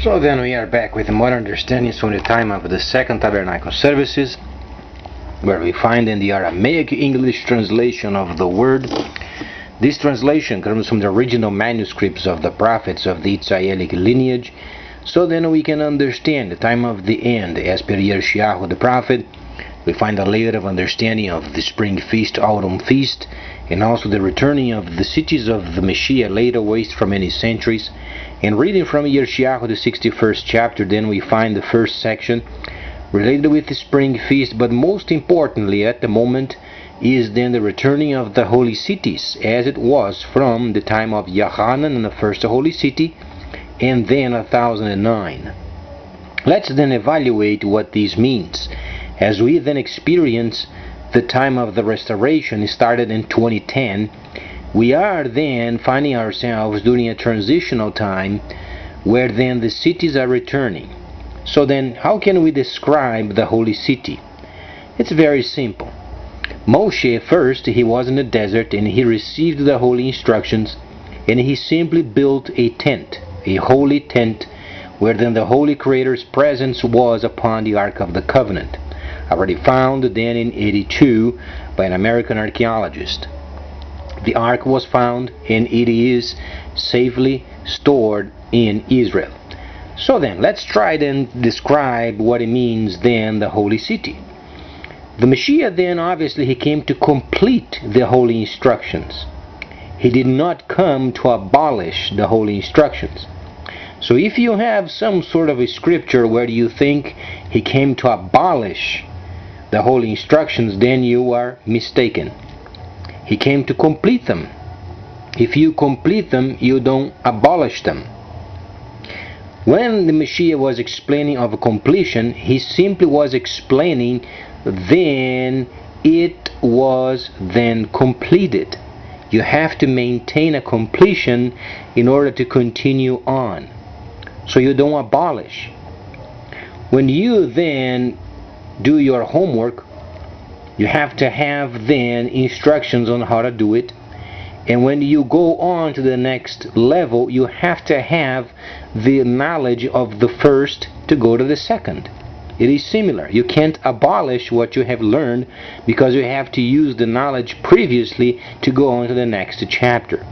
So then we are back with more understandings from the time of the Second Tabernacle services, where we find in the Aramaic English translation of the word. This translation comes from the original manuscripts of the prophets of the Israelic lineage, so then we can understand the time of the end as per Yeshayahu the prophet. We find a layer of understanding of the spring feast, autumn feast, and also the returning of the cities of the Messiah laid waste for many centuries. And reading from Yeshayahu the 61st chapter, then we find the first section related with the spring feast, but most importantly at the moment is then the returning of the holy cities, as it was from the time of Yohanan in the first holy city, and then 1009. Let's then evaluate what this means, as we then experience the time of the restoration started in 2010. We are then finding ourselves during a transitional time where then the cities are returning. So then how can we describe the holy city? It's very simple. Moshe, first, he was in the desert and he received the holy instructions, and he simply built a tent, a holy tent, where then the Holy Creator's presence was upon the Ark of the Covenant, already found then in 82 by an American archaeologist. The Ark was found and it is safely stored in Israel. So then, let's try then describe what it means then the holy city. The Messiah then obviously he came to complete the holy instructions. He did not come to abolish the holy instructions. So if you have some sort of a scripture where you think he came to abolish the holy instructions, then you are mistaken. He came to complete them. If you complete them, you don't abolish them. When the Messiah was explaining of completion, he simply was explaining then it was then completed. You have to maintain a completion in order to continue on. So you don't abolish. When you then do your homework, you have to have then instructions on how to do it. And when you go on to the next level, you have to have the knowledge of the first to go to the second. It is similar. You can't abolish what you have learned because you have to use the knowledge previously to go on to the next chapter.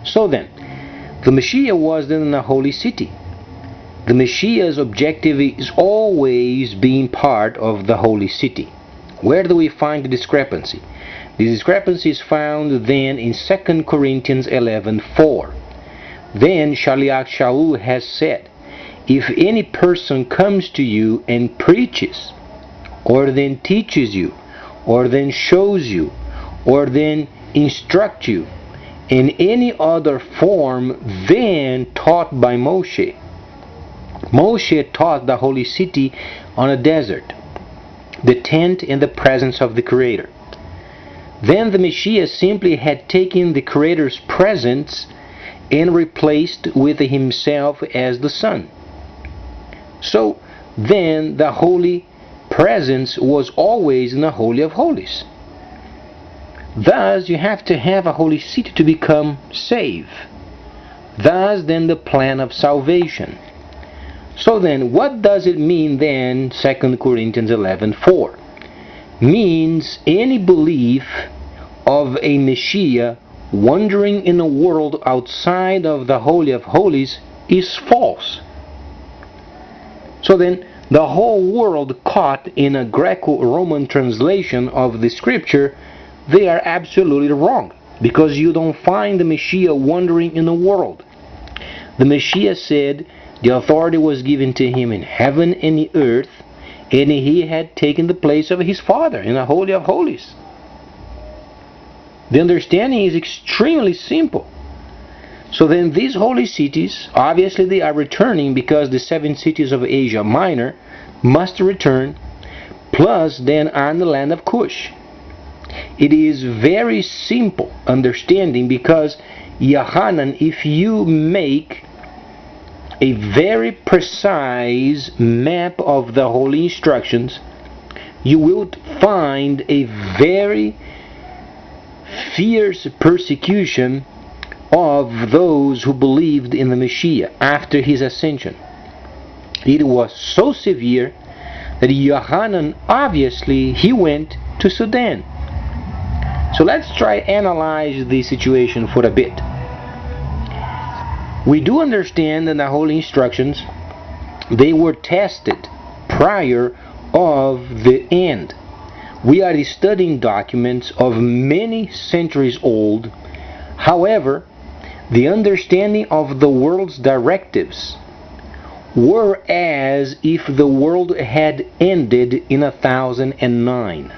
So then, the Messiah was then in the holy city. The Messiah's objective is always being part of the holy city. Where do we find the discrepancy? The discrepancy is found then in 2 Corinthians 11:4. Then Shaliach Shaul has said, if any person comes to you and preaches, or then teaches you, or then shows you, or then instructs you in any other form than taught by Moshe. Moshe taught the holy city on a desert, the tent in the presence of the Creator. Then the Messiah simply had taken the Creator's presence and replaced with himself as the Son. So then the holy presence was always in the Holy of Holies. Thus you have to have a holy city to become saved. Thus then the plan of salvation. So then, what does it mean then, 2 Corinthians 11:4? Means any belief of a Messiah wandering in a world outside of the Holy of Holies is false. So then, the whole world caught in a Greco-Roman translation of the scripture, they are absolutely wrong, because you don't find the Messiah wandering in the world. The Messiah said, the authority was given to him in heaven and the earth, and he had taken the place of his Father in the Holy of Holies. The understanding is extremely simple. So then these holy cities, obviously they are returning because the 7 cities of Asia Minor must return, plus then on the land of Kush. It is very simple understanding, because Yohanan, if you make a very precise map of the holy instructions, you will find a very fierce persecution of those who believed in the Messiah after his ascension. It was so severe that Yohanan, obviously, he went to Sudan. So let's try to analyze the situation for a bit. We do understand that the holy instructions, they were tested prior of the end. We are studying documents of many centuries old. However, the understanding of the world's directives were as if the world had ended in 1009.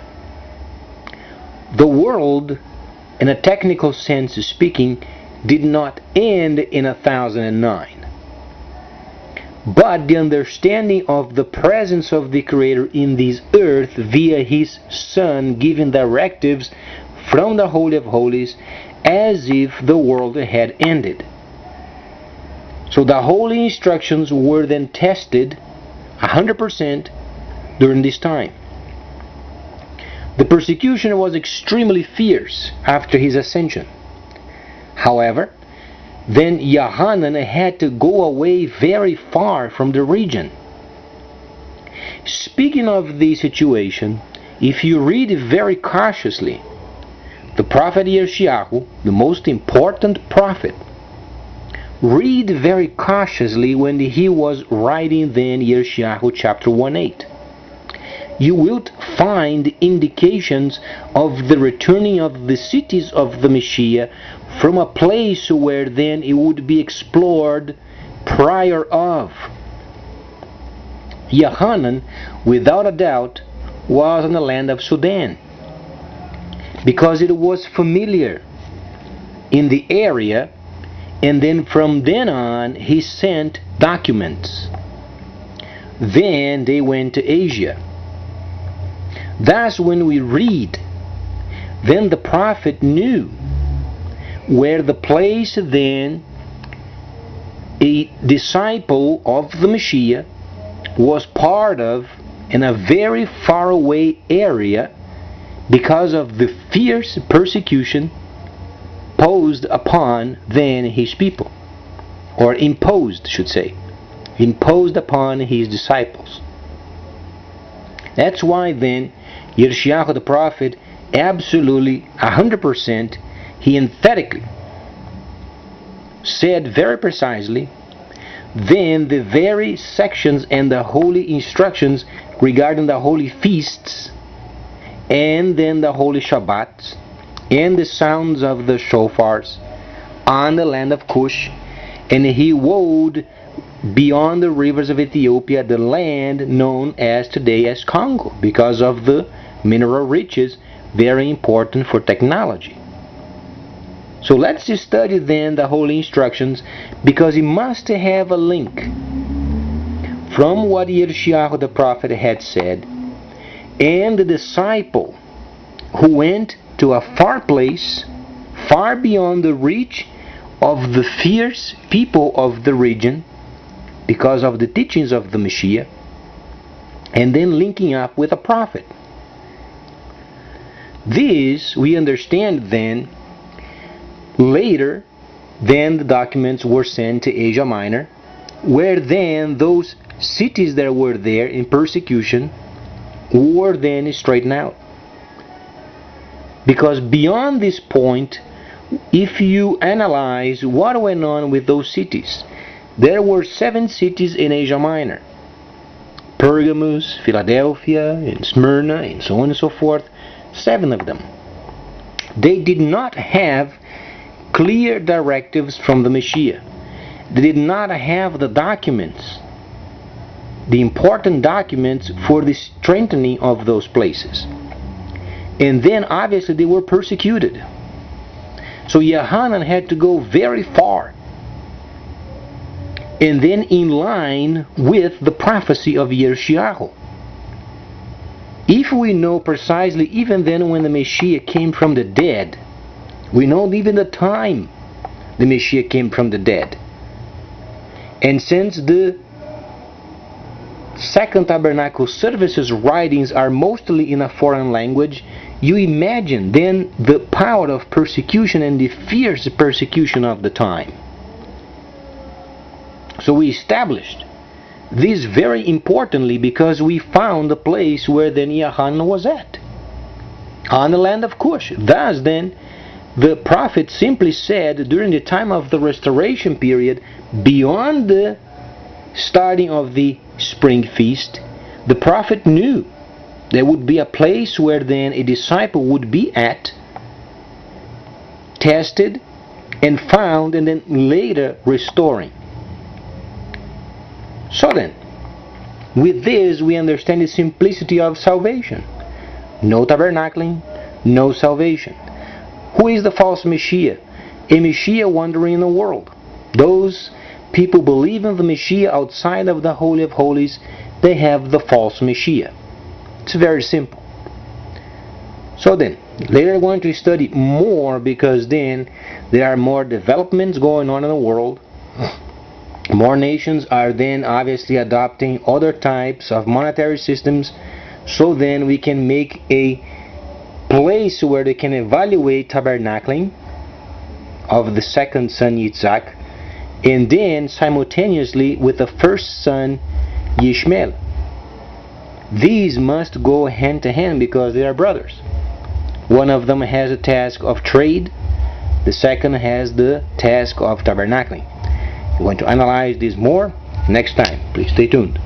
The world, in a technical sense speaking, did not end in 1009. But the understanding of the presence of the Creator in this earth via His Son giving directives from the Holy of Holies as if the world had ended. So the holy instructions were then tested 100% during this time. The persecution was extremely fierce after his ascension. However, then Yohanan had to go away very far from the region. Speaking of the situation, if you read very cautiously, the prophet Yeshayahu, the most important prophet, read very cautiously when he was writing then Yeshayahu chapter 1:8. You will find indications of the returning of the cities of the Messiah from a place where then it would be explored prior of. Yohanan, without a doubt, was in the land of Sudan because it was familiar in the area, and then from then on he sent documents. Then they went to Asia. Thus when we read, then the prophet knew where the place then a disciple of the Messiah was part of in a very far away area because of the fierce persecution posed upon then his people, or imposed, should say, imposed upon his disciples. That's why then Yeshayahu the prophet absolutely 100%, he emphatically said very precisely then the very sections and the holy instructions regarding the holy feasts and then the holy Shabbats and the sounds of the shofars on the land of Kush, and he wowed beyond the rivers of Ethiopia, the land known as today as Congo, because of the mineral riches, very important for technology. So let's just study then the holy instructions, because it must have a link from what Yeshayahu the prophet had said and the disciple who went to a far place, far beyond the reach of the fierce people of the region because of the teachings of the Messiah, and then linking up with a prophet. This we understand then later. Then the documents were sent to Asia Minor, where then those cities that were there in persecution were then straightened out. Because beyond this point, if you analyze what went on with those cities, there were 7 cities in Asia Minor: Pergamus, Philadelphia, and Smyrna, and so on and so forth. 7 of them. They did not have clear directives from the Messiah. They did not have the documents, the important documents for the strengthening of those places. And then obviously they were persecuted. So Yohanan had to go very far, and then in line with the prophecy of Yeshayahu. If we know precisely, even then when the Messiah came from the dead, we know even the time the Messiah came from the dead. And since the Second Tabernacle Services writings are mostly in a foreign language, you imagine then the power of persecution and the fierce persecution of the time. So we established this very importantly because we found the place where then Yahan was at, on the land of Kush. Thus then, the prophet simply said during the time of the restoration period, beyond the starting of the spring feast, the prophet knew there would be a place where then a disciple would be at, tested and found, and then later restoring. So then, with this we understand the simplicity of salvation. No tabernacling, no salvation. Who is the false Messiah? A Messiah wandering in the world. Those people believe in the Messiah outside of the Holy of Holies, they have the false Messiah. It's very simple. So then, later we're going to study more because then there are more developments going on in the world. More nations are then obviously adopting other types of monetary systems, so then we can make a place where they can evaluate tabernacling of the second son Yitzhak, and then simultaneously with the first son Yishmael. These must go hand to hand because they are brothers. One of them has a task of trade, the second has the task of tabernacling. We're going to analyze this more next time. Please stay tuned.